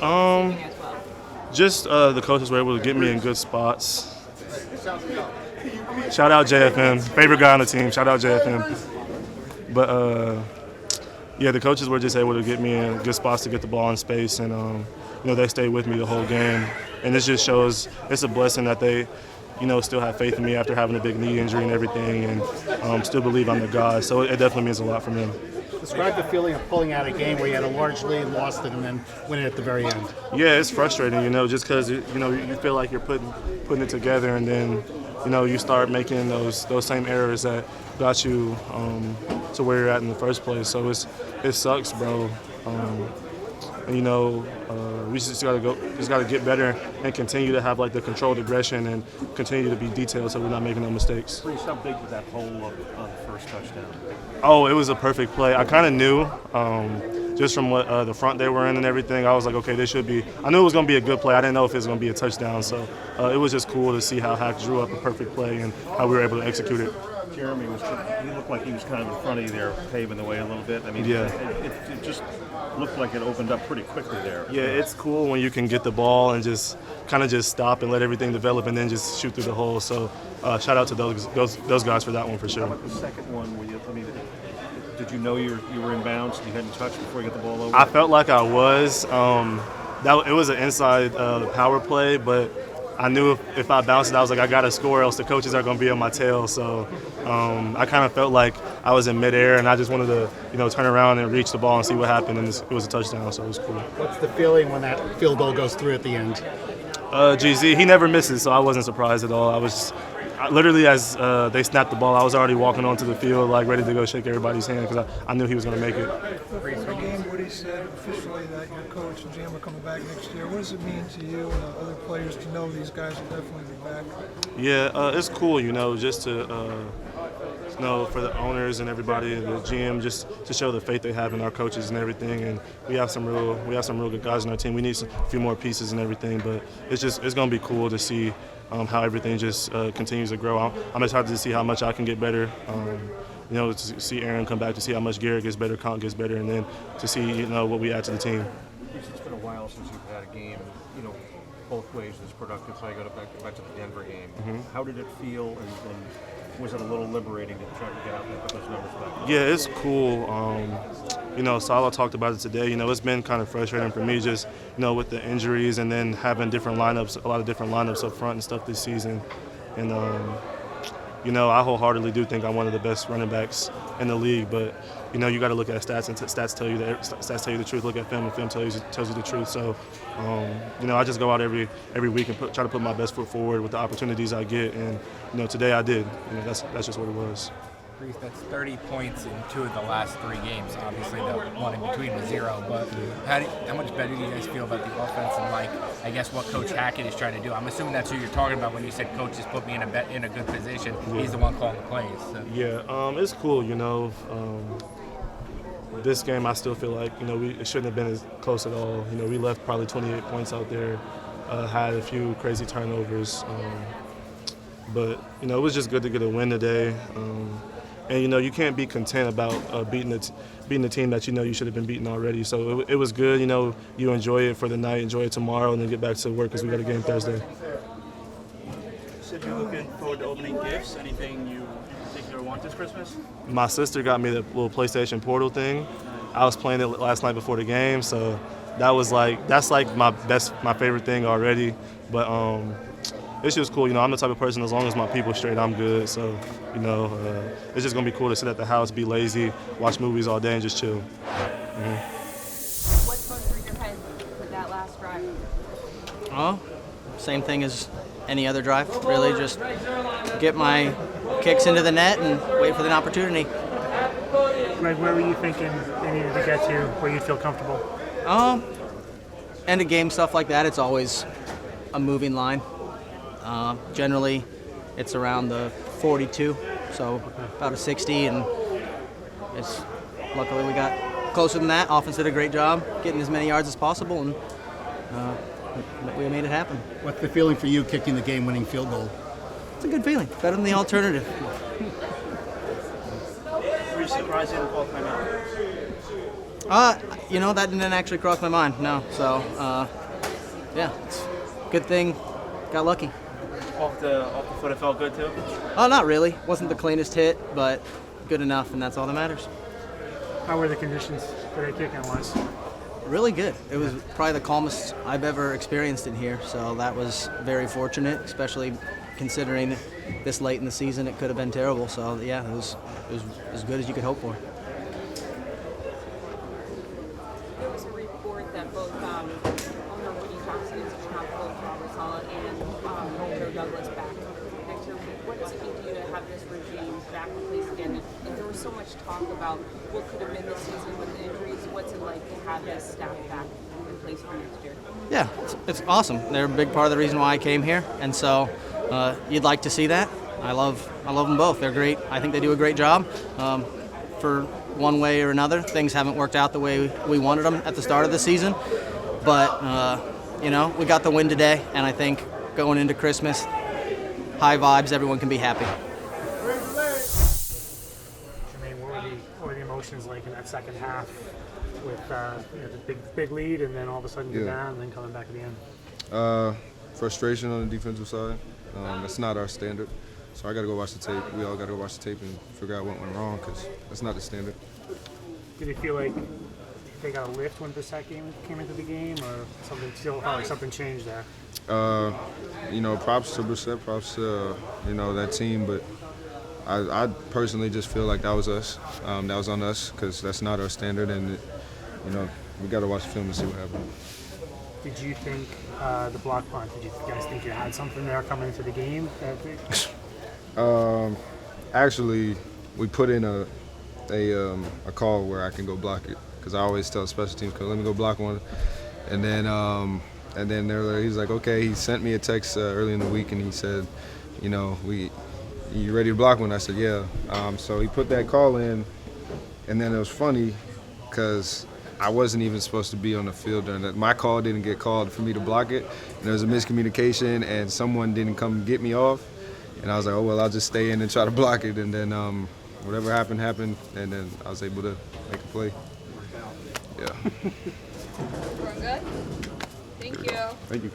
Um, as well? just the coaches were able to get me in good spots. Shout out JFM, favorite guy on the team. Shout out JFM. But yeah, the coaches were just able to get me in good spots to get the ball in space, and they stayed with me the whole game. And this just shows it's a blessing that they, still have faith in me after having a big knee injury and everything, and still believe I'm the guy. So it definitely means a lot for them. Describe the feeling of pulling out a game where you had a large lead, lost it, and then win it at the very end. Yeah, it's frustrating, just because you feel like you're putting it together, and then you start making those same errors that got you to where you're at in the first place. So it sucks, bro. We just gotta get better and continue to have like the controlled aggression and continue to be detailed so we're not making no mistakes. Breece, how big was that hole on the first touchdown? Oh, it was a perfect play. I kind of knew just from what the front they were in and everything. I was like, okay, this should be. I knew it was gonna be a good play. I didn't know if it was gonna be a touchdown. So it was just cool to see how Hack drew up a perfect play and how we were able to execute it. Jeremy he looked like he was kind of in front of you there, paving the way a little bit. I mean, yeah. It just looked like it opened up pretty quickly there. Yeah, it's cool when you can get the ball and just stop and let everything develop and then just shoot through the hole. So shout out to those guys for that one for sure. How about the second one? Did you know you were in bounds and you hadn't touched before you got the ball over? I felt like I was. It was an inside power play, but I knew if I bounced it, I was like, I got to score, else the coaches are going to be on my tail. So I kind of felt like I was in midair, and I just wanted to, turn around and reach the ball and see what happened, and it was a touchdown, so it was cool. What's the feeling when that field goal goes through at the end? GZ, he never misses, so I wasn't surprised at all. Literally, as they snapped the ball, I was already walking onto the field, like ready to go shake everybody's hand because I knew he was going to make it. Before the game, Woody said officially that your coach and GM are coming back next year. What does it mean to you and the other players to know these guys will definitely be back? Yeah, it's cool, just to for the owners and everybody, the GM, just to show the faith they have in our coaches and everything. And we have some real good guys on our team. We need a few more pieces and everything, but it's going to be cool to see how everything just continues to grow. I'm excited to see how much I can get better. To see Aaron come back, to see how much Garrett gets better, Conk gets better, and then to see what we add to the team. It's been a while since you've had a game, both ways as productive. So I got back to the Denver game. Mm-hmm. How did it feel, and was it a little liberating to try to get out there and put those numbers back? Yeah, it's cool. Salah talked about it today. It's been kind of frustrating for me just, with the injuries and then having a lot of different lineups up front and stuff this season. And, I wholeheartedly do think I'm one of the best running backs in the league, but, you got to look at stats, and stats tell you the truth. Look at film, and film tells you the truth. So, I just go out every week and try to put my best foot forward with the opportunities I get, and, today I did. That's just what it was. Breece, that's 30 points in 2 of the last 3 games. Obviously, the one in between was 0. But how much better do you guys feel about the offense and, I guess, what Coach Hackett is trying to do? I'm assuming that's who you're talking about when you said Coach just put me in a good position. Yeah. He's the one calling the plays. So. Yeah, it's cool, This game, I still feel like, it shouldn't have been as close at all. We left probably 28 points out there, had a few crazy turnovers. But, it was just good to get a win today. And, you can't be content about beating the team that you should have been beating already. So it was good, you enjoy it for the night, enjoy it tomorrow, and then get back to work because we got a game Thursday. You said you're looking forward to opening gifts. Anything you particular want this Christmas? My sister got me the little PlayStation Portal thing. I was playing it last night before the game, so that's my favorite thing already. But it's just cool, I'm the type of person, as long as my people's straight, I'm good. So, it's just gonna be cool to sit at the house, be lazy, watch movies all day, and just chill. Mm-hmm. What's going through your head with that last drive? Oh, same thing as any other drive. Really, just get my kicks into the net and wait for the opportunity. Greg, where were you thinking they needed to get to where you feel comfortable? End of game stuff like that, it's always a moving line. Generally, it's around the 42, so about a 60, and luckily we got closer than that. Offense did a great job getting as many yards as possible, and we made it happen. What's the feeling for you kicking the game-winning field goal? It's a good feeling, better than the alternative. Were you surprised you didn't call timeout? That didn't actually cross my mind. No. So, yeah, it's a good thing. Got lucky. Off the foot, it felt good too. Oh, not really. Wasn't the cleanest hit, but good enough, and that's all that matters. How were the conditions today kicking-wise? Really good. It was probably the calmest I've ever experienced in here, so that was very fortunate, especially considering this late in the season it could have been terrible. So yeah, it was as good as you could hope for. There was a report that both owner Jermaine Johnson is going to have both Robert Saleh and Joe Douglas back next year. What does it mean to you to have this regime back in place again? And there was so much talk about what could have been this season with the injuries. What's it like to have this staff back in place for next year? Yeah, it's awesome. They're a big part of the reason why I came here, and so you'd like to see that. I love them both. They're great. I think they do a great job. For one way or another, things haven't worked out the way we wanted them at the start of the season, but we got the win today, and I think going into Christmas, high vibes. Everyone can be happy. Jermaine, what were the emotions like in that second half with the big lead and then all of a sudden you're down and then coming back at the end? Frustration on the defensive side. That's not our standard. So I got to go watch the tape. We all got to go watch the tape and figure out what went wrong because that's not the standard. Did it feel like they got a lift when the Brissett game came into the game, or something still felt like something changed there? Props to Brissett, props to that team, but I personally just feel like that was us. That was on us because that's not our standard, and we got to watch the film and see what happened. Did you think the block punt? Did you guys think you had something there coming into the game? Actually, we put in a call where I can go block it because I always tell special teams, let me go block one, and then he's like, okay. He sent me a text early in the week and he said, you ready to block one? I said, yeah. So he put that call in, and then it was funny because I wasn't even supposed to be on the field during that. My call didn't get called for me to block it, and there was a miscommunication, and someone didn't come get me off. And I was like, oh, well, I'll just stay in and try to block it. And then whatever happened, and then I was able to make a play. Yeah. We're good? Thank you. Thank you.